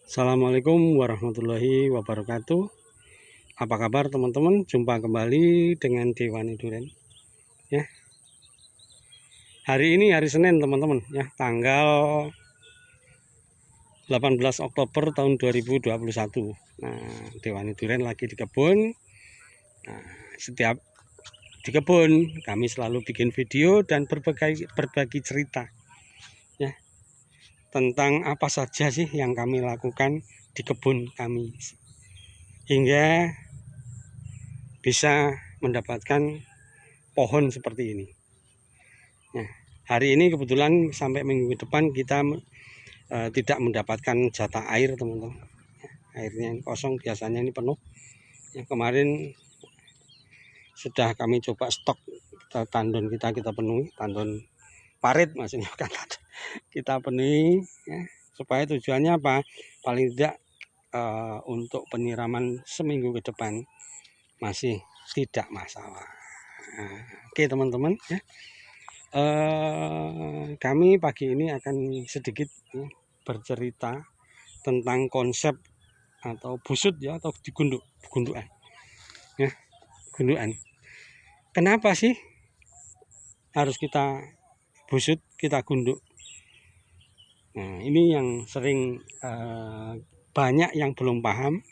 Assalamualaikum warahmatullahi wabarakatuh. Apa kabar teman-teman? Jumpa kembali dengan Dewani Duren. Ya. Hari ini hari Senin teman-teman ya, tanggal 18 Oktober tahun 2021. Nah, Dewani Duren lagi di kebun. Nah, setiap di kebun kami selalu bikin video dan berbagi cerita ya, tentang apa saja sih yang kami lakukan di kebun kami hingga bisa mendapatkan pohon seperti ini. Nah, hari ini kebetulan sampai minggu depan kita tidak mendapatkan jatah air teman-teman. Airnya kosong, biasanya ini penuh. Yang kemarin sudah kami coba stok tandon kita penuhi, tandon parit maksudnya kan, kita penuhi ya, supaya tujuannya apa? Paling tidak untuk penyiraman seminggu ke depan masih tidak masalah. Nah, oke teman-teman ya, kami pagi ini akan sedikit ya, bercerita tentang konsep atau busut ya, atau gundukan ya, gundukan. Kenapa sih harus kita busut, kita gunduk? Nah, ini yang sering banyak yang belum paham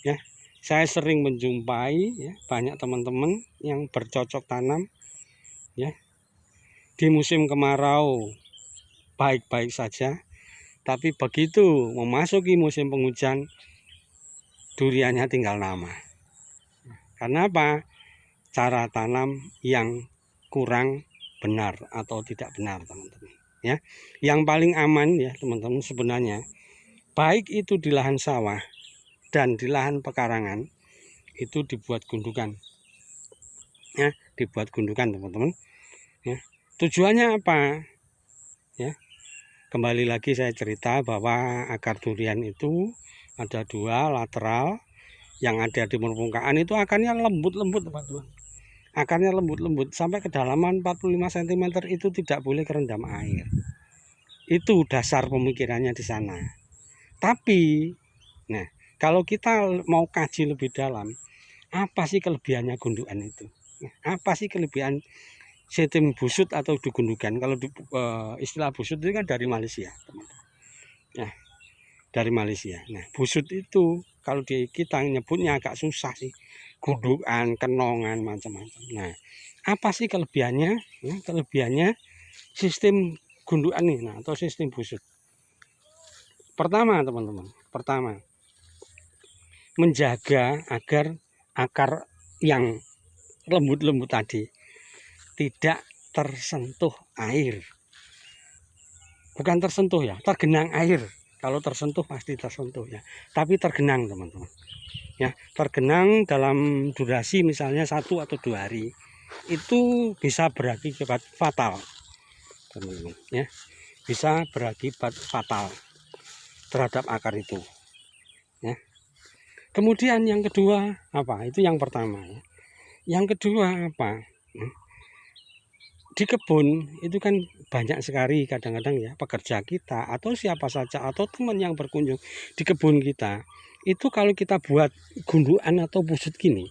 ya. Saya sering menjumpai ya, banyak teman-teman yang bercocok tanam ya, di musim kemarau baik-baik saja, tapi begitu memasuki musim penghujan duriannya tinggal nama. Karena apa? Cara tanam yang kurang benar atau tidak benar teman-teman ya. Yang paling aman ya teman-teman sebenarnya, baik itu di lahan sawah dan di lahan pekarangan, itu dibuat gundukan ya, dibuat gundukan teman-teman ya. Tujuannya apa ya? Kembali lagi saya cerita bahwa akar durian itu ada dua, lateral, yang ada di permukaan itu akarnya lembut-lembut teman-teman. Akarnya lembut-lembut sampai kedalaman 45 cm itu tidak boleh kerendam air. Itu dasar pemikirannya di sana. Tapi nah, kalau kita mau kaji lebih dalam, apa sih kelebihannya gundukan itu? Apa sih kelebihan sistem busut atau digundukan? Kalau istilah busut itu kan dari Malaysia, teman-teman. Nah, dari Malaysia. Nah, busut itu kalau di kita nyebutnya agak susah sih. Gundukan, kenongan, macam-macam. Nah, apa sih kelebihannya? Ya, kelebihannya sistem gundukan nih, nah, atau sistem busut. Pertama, teman-teman. Pertama, menjaga agar akar yang lembut-lembut tadi tidak tersentuh air. Bukan tersentuh ya, tergenang air. Kalau tersentuh pasti tersentuh ya, tapi tergenang teman-teman ya, tergenang dalam durasi misalnya 1 atau 2 hari, itu bisa berakibat fatal teman-teman ya, bisa berakibat fatal terhadap akar itu ya. Kemudian yang kedua apa? Itu yang pertama ya. Yang kedua apa? Di kebun itu kan banyak sekali kadang-kadang ya pekerja kita atau siapa saja atau teman yang berkunjung di kebun kita, itu kalau kita buat gundukan atau busut gini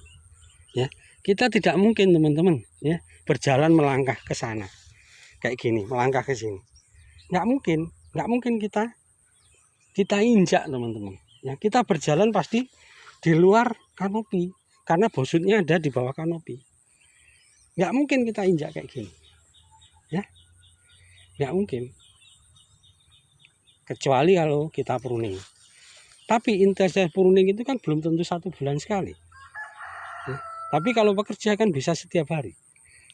ya, kita tidak mungkin teman-teman ya berjalan melangkah ke sana kayak gini, melangkah ke sini, nggak mungkin kita injak teman-teman ya. Kita berjalan pasti di luar kanopi karena busutnya ada di bawah kanopi, nggak mungkin kita injak kayak gini ya, nggak mungkin, kecuali kalau kita pruning. Tapi intensitas pruning itu kan belum tentu 1 bulan sekali ya. Tapi kalau bekerja kan bisa setiap hari.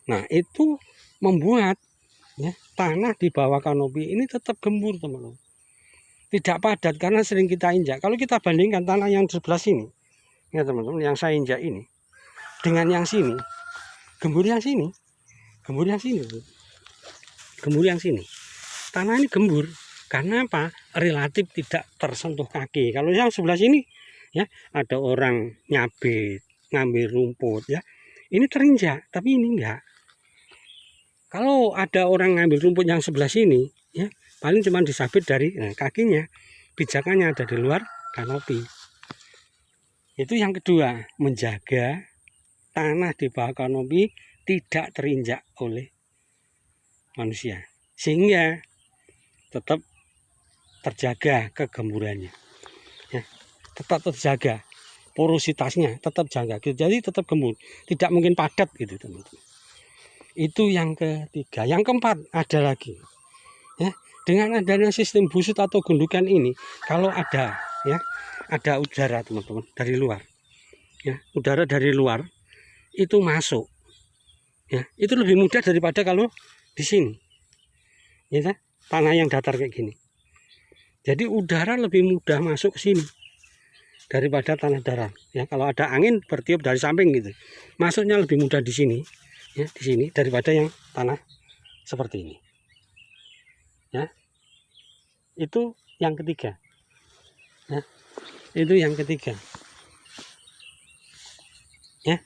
Nah, itu membuat ya, tanah di bawah kanopi ini tetap gembur teman-teman, tidak padat karena sering kita injak. Kalau kita bandingkan tanah yang sebelah sini ya teman-teman, yang saya injak ini dengan yang sini, gembur yang sini, gembur yang sini, gembur yang sini. Tanah ini gembur karena apa? Relatif tidak tersentuh kaki. Kalau yang sebelah sini ya, ada orang nyabit, ngambil rumput ya, ini terinjak, tapi ini enggak. Kalau ada orang ngambil rumput yang sebelah sini ya, paling cuma disabit dari kakinya, pijakannya ada di luar kanopi. Itu yang kedua, menjaga tanah di bawah kanopi tidak terinjak oleh manusia, sehingga tetap terjaga kegemburannya, ya, tetap terjaga porositasnya, tetap jaga, jadi tetap gembur, tidak mungkin padat gitu teman-teman. Itu yang ketiga. Yang keempat ada lagi, ya, dengan adanya sistem busut atau gundukan ini, kalau ada, ya, ada udara teman-teman dari luar, ya, udara dari luar itu masuk, ya, itu lebih mudah daripada kalau di sini, ya, tanah yang datar kayak gini. Jadi udara lebih mudah masuk ke sini daripada tanah datar, ya. Kalau ada angin bertiup dari samping gitu, masuknya lebih mudah di sini, ya, di sini daripada yang tanah seperti ini, ya. Itu yang ketiga, ya, itu yang ketiga, ya.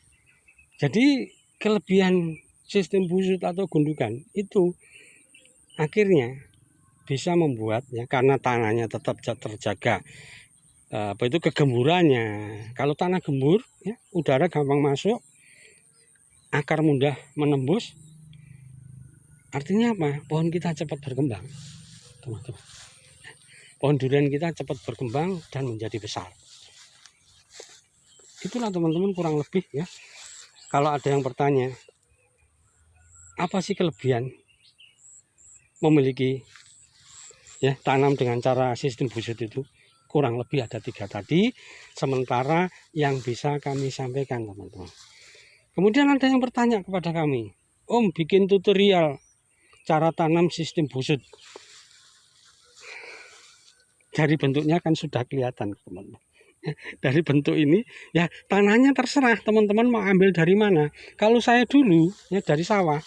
Jadi kelebihan sistem busut atau gundukan itu akhirnya bisa membuat, ya, karena tanahnya tetap terjaga itu kegemburannya. Kalau tanah gembur, ya, udara gampang masuk, akar mudah menembus. Artinya apa? Pohon kita cepat berkembang, teman-teman. Pohon durian kita cepat berkembang dan menjadi besar. Itulah teman-teman kurang lebih, ya. Kalau ada yang bertanya, apa sih kelebihan memiliki, ya, tanam dengan cara sistem busut itu? Kurang lebih ada 3 tadi, sementara yang bisa kami sampaikan teman-teman. Kemudian ada yang bertanya kepada kami, Om, bikin tutorial cara tanam sistem busut. Dari bentuknya kan sudah kelihatan teman-teman. Dari bentuk ini, ya, tanahnya terserah teman-teman mau ambil dari mana. Kalau saya dulu, ya, dari sawah,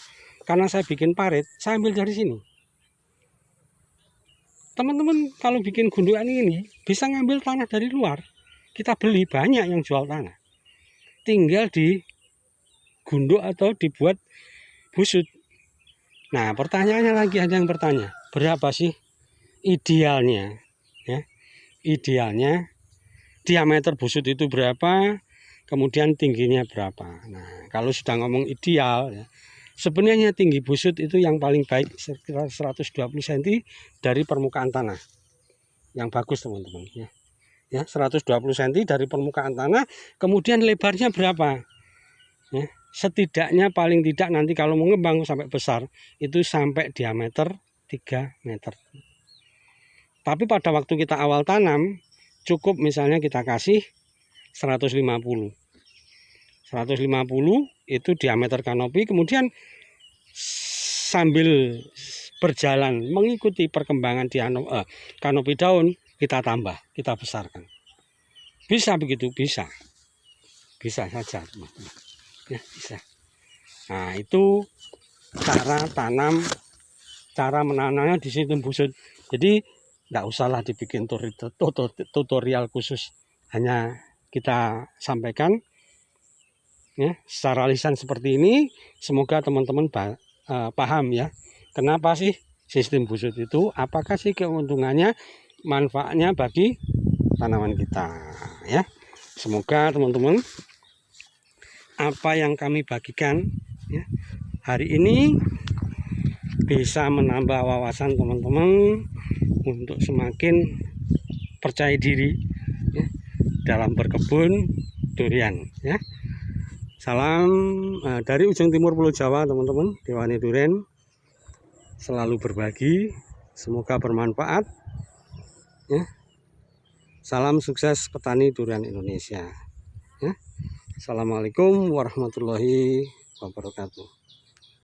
karena saya bikin parit, saya ambil dari sini. Teman-teman kalau bikin gundukan ini bisa ngambil tanah dari luar. Kita beli, banyak yang jual tanah. Tinggal digunduk atau dibuat busut. Nah, pertanyaannya lagi, ada yang bertanya, berapa sih idealnya? Ya, idealnya diameter busut itu berapa? Kemudian tingginya berapa? Nah, kalau sudah ngomong ideal, ya, sebenarnya tinggi busut itu yang paling baik sekitar 120 cm dari permukaan tanah. Yang bagus teman-teman, ya. Ya, 120 cm dari permukaan tanah. Kemudian lebarnya berapa? Ya, setidaknya paling tidak nanti kalau mengembang sampai besar itu sampai diameter 3 meter. Tapi pada waktu kita awal tanam cukup misalnya kita kasih 150. 150 itu diameter kanopi, kemudian sambil berjalan mengikuti perkembangan di kanopi daun kita tambah, kita besarkan. Bisa begitu? Bisa. Bisa saja, teman-teman. Ya, bisa. Nah, itu cara tanam, cara menanamnya di sistem busut. Jadi tidak usahlah dibikin tutorial khusus, hanya kita sampaikan, ya, secara lisan seperti ini. Semoga teman-teman paham, ya, kenapa sih sistem busut itu, apakah sih keuntungannya, manfaatnya bagi tanaman kita, ya. Semoga teman-teman apa yang kami bagikan, ya, hari ini bisa menambah wawasan teman-teman untuk semakin percaya diri, ya, dalam berkebun durian, ya. Salam dari ujung timur Pulau Jawa teman-teman, Dewani Duren selalu berbagi, semoga bermanfaat, ya. Salam sukses petani durian Indonesia, ya. Assalamualaikum warahmatullahi wabarakatuh.